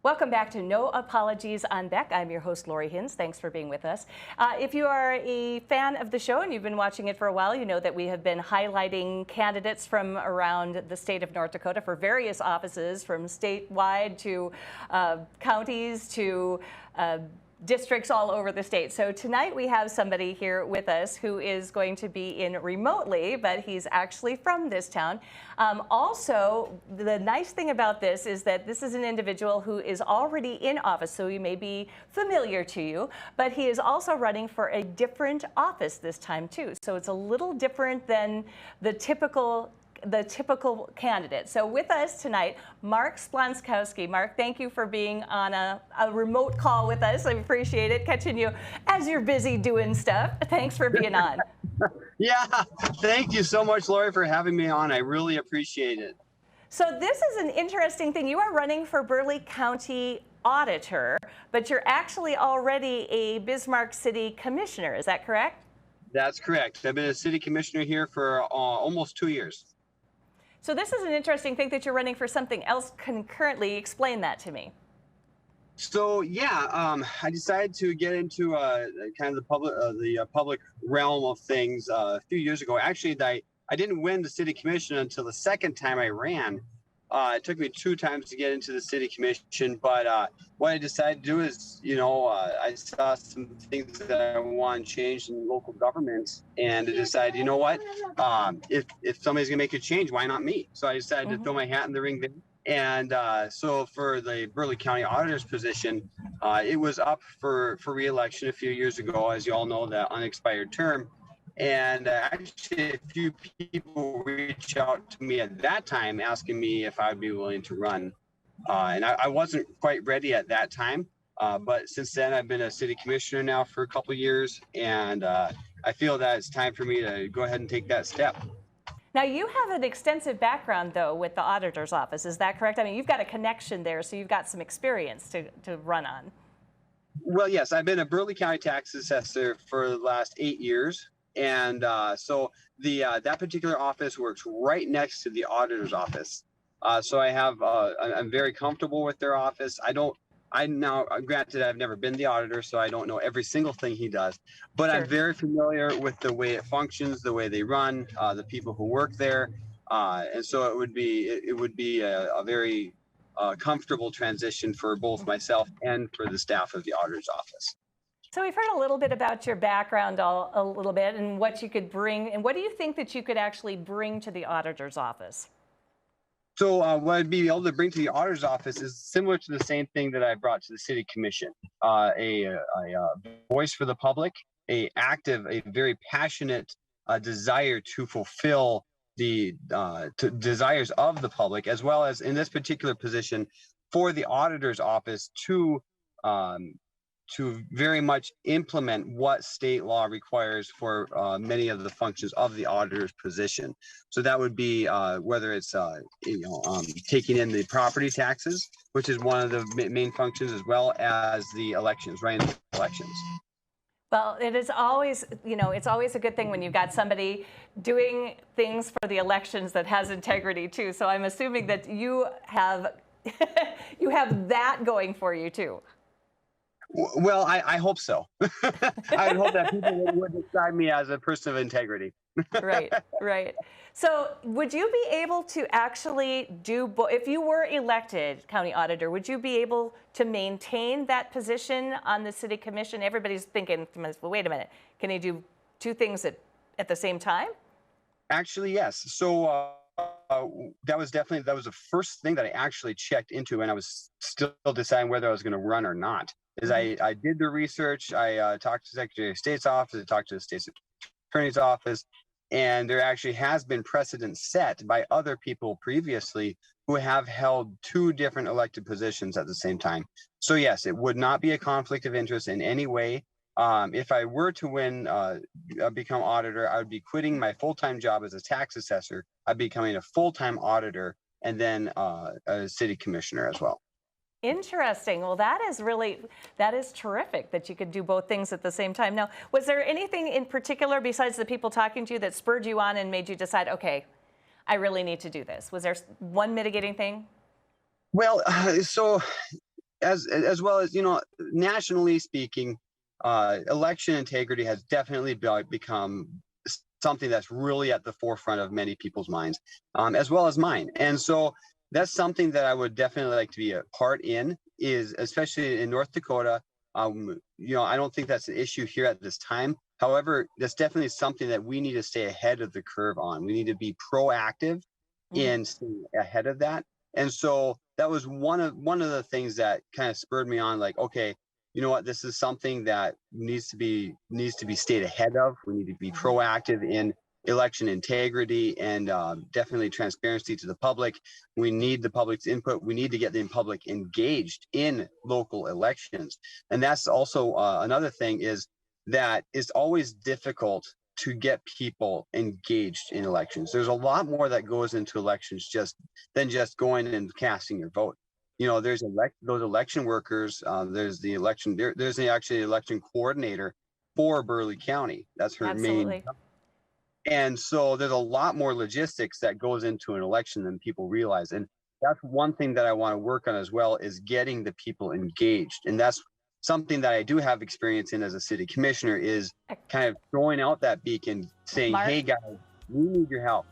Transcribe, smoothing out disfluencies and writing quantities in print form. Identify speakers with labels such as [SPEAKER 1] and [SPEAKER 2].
[SPEAKER 1] Welcome back to No Apologies on Beck. I'm your host, Lori Hinz. Thanks for being with us. If you are a fan of the show and you've been watching it for a while, you know that we have been highlighting candidates from around the state of North Dakota for various offices, from statewide to counties to districts all over the state. So tonight we have somebody here with us who is going to be in remotely, but he's actually from this town. Also, the nice thing about this is that this is an individual who is already in office, so he may be familiar to you, but he is also running for a different office this time too. So it's a little different than the typical candidate. So with us tonight, Mark Splonskowski. Mark, thank you for being on a remote call with us. I appreciate it, catching you as you're busy doing stuff. Thanks for being on.
[SPEAKER 2] Yeah, thank you so much, Lori, for having me on. I really appreciate it.
[SPEAKER 1] So this is an interesting thing. You are running for Burleigh County Auditor, but you're actually already a Bismarck City Commissioner. Is that correct?
[SPEAKER 2] That's correct. I've been a city commissioner here for almost 2 years.
[SPEAKER 1] So this is an interesting thing that you're running for something else concurrently. Explain that to me.
[SPEAKER 2] So yeah, I decided to get into kind of the public realm of things a few years ago. Actually, I didn't win the city commission until the second time I ran. It took me 2 times to get into the city commission, but what I decided to do is, I saw some things that I want changed in local government, and I decided, you know what, if somebody's gonna make a change, why not me? So I decided to throw my hat in the ring there. And so for the Burleigh County Auditor's position, it was up for re-election a few years ago, as you all know, that unexpired term. And actually, a few people reached out to me at that time asking me if I'd be willing to run. And I wasn't quite ready at that time. But since then, I've been a city commissioner now for a couple of years. And I feel that it's time for me to go ahead and take that step.
[SPEAKER 1] Now, you have an extensive background, though, with the auditor's office. Is that correct? I mean, you've got a connection there, so you've got some experience to run on.
[SPEAKER 2] Well, yes, I've been a Burleigh County tax assessor for the last 8 years. And so that particular office works right next to the auditor's office. So I'm very comfortable with their office. Granted, I've never been the auditor, so I don't know every single thing he does, but sure. I'm very familiar with the way it functions, the way they run, the people who work there. And so it would be a very comfortable transition for both myself and for the staff of the auditor's office.
[SPEAKER 1] So we've heard a little bit about your background a little bit and what you could bring. And what do you think that you could actually bring to the auditor's office?
[SPEAKER 2] So what I'd be able to bring to the auditor's office is similar to the same thing that I brought to the city commission. A voice for the public, a very passionate desire to fulfill the desires of the public, as well as in this particular position for the auditor's office to very much implement what state law requires for many of the functions of the auditor's position. So that would be whether it's taking in the property taxes, which is one of the main functions, as well as the elections, running the elections.
[SPEAKER 1] Well, it is always, it's always a good thing when you've got somebody doing things for the elections that has integrity too. So I'm assuming that you have you have that going for you too.
[SPEAKER 2] Well, I hope so. I hope that people would describe me as a person of integrity.
[SPEAKER 1] Right, right. So would you be able to actually do, if you were elected county auditor, would you be able to maintain that position on the city commission? Everybody's thinking, well, wait a minute, can he do 2 things at the same time? Actually,
[SPEAKER 2] yes. So that was the first thing that I actually checked into when I was still deciding whether I was going to run or not. I did the research. I talked to the Secretary of State's office. I talked to the State's Attorney's office, and there actually has been precedent set by other people previously who have held 2 different elected positions at the same time. So yes, it would not be a conflict of interest in any way. If I were to become auditor, I would be quitting my full-time job as a tax assessor. I'd be becoming a full-time auditor and then a city commissioner as well.
[SPEAKER 1] Interesting. Well, that is terrific that you could do both things at the same time. Now, was there anything in particular besides the people talking to you that spurred you on and made you decide, okay, I really need to do this? Was there one mitigating thing?
[SPEAKER 2] Well, so as well as, nationally speaking, election integrity has definitely become something that's really at the forefront of many people's minds, as well as mine. And so that's something that I would definitely like to be a part in, is especially in North Dakota. I don't think that's an issue here at this time. However, that's definitely something that we need to stay ahead of the curve on. We need to be proactive in staying ahead of that. And so that was one of the things that kind of spurred me on, like, okay, you know what, this is something that needs to be stayed ahead of. We need to be proactive in election integrity and definitely transparency to the public. We need the public's input. We need to get the public engaged in local elections. And that's also another thing, is that it's always difficult to get people engaged in elections. There's a lot more that goes into elections than just going and casting your vote. There's those election workers. There's the election. There's actually election coordinator for Burleigh County. That's her main. And so there's a lot more logistics that goes into an election than people realize. And that's one thing that I want to work on as well, is getting the people engaged. And that's something that I do have experience in as a city commissioner, is kind of throwing out that beacon, saying, Mark, hey guys, we need your help.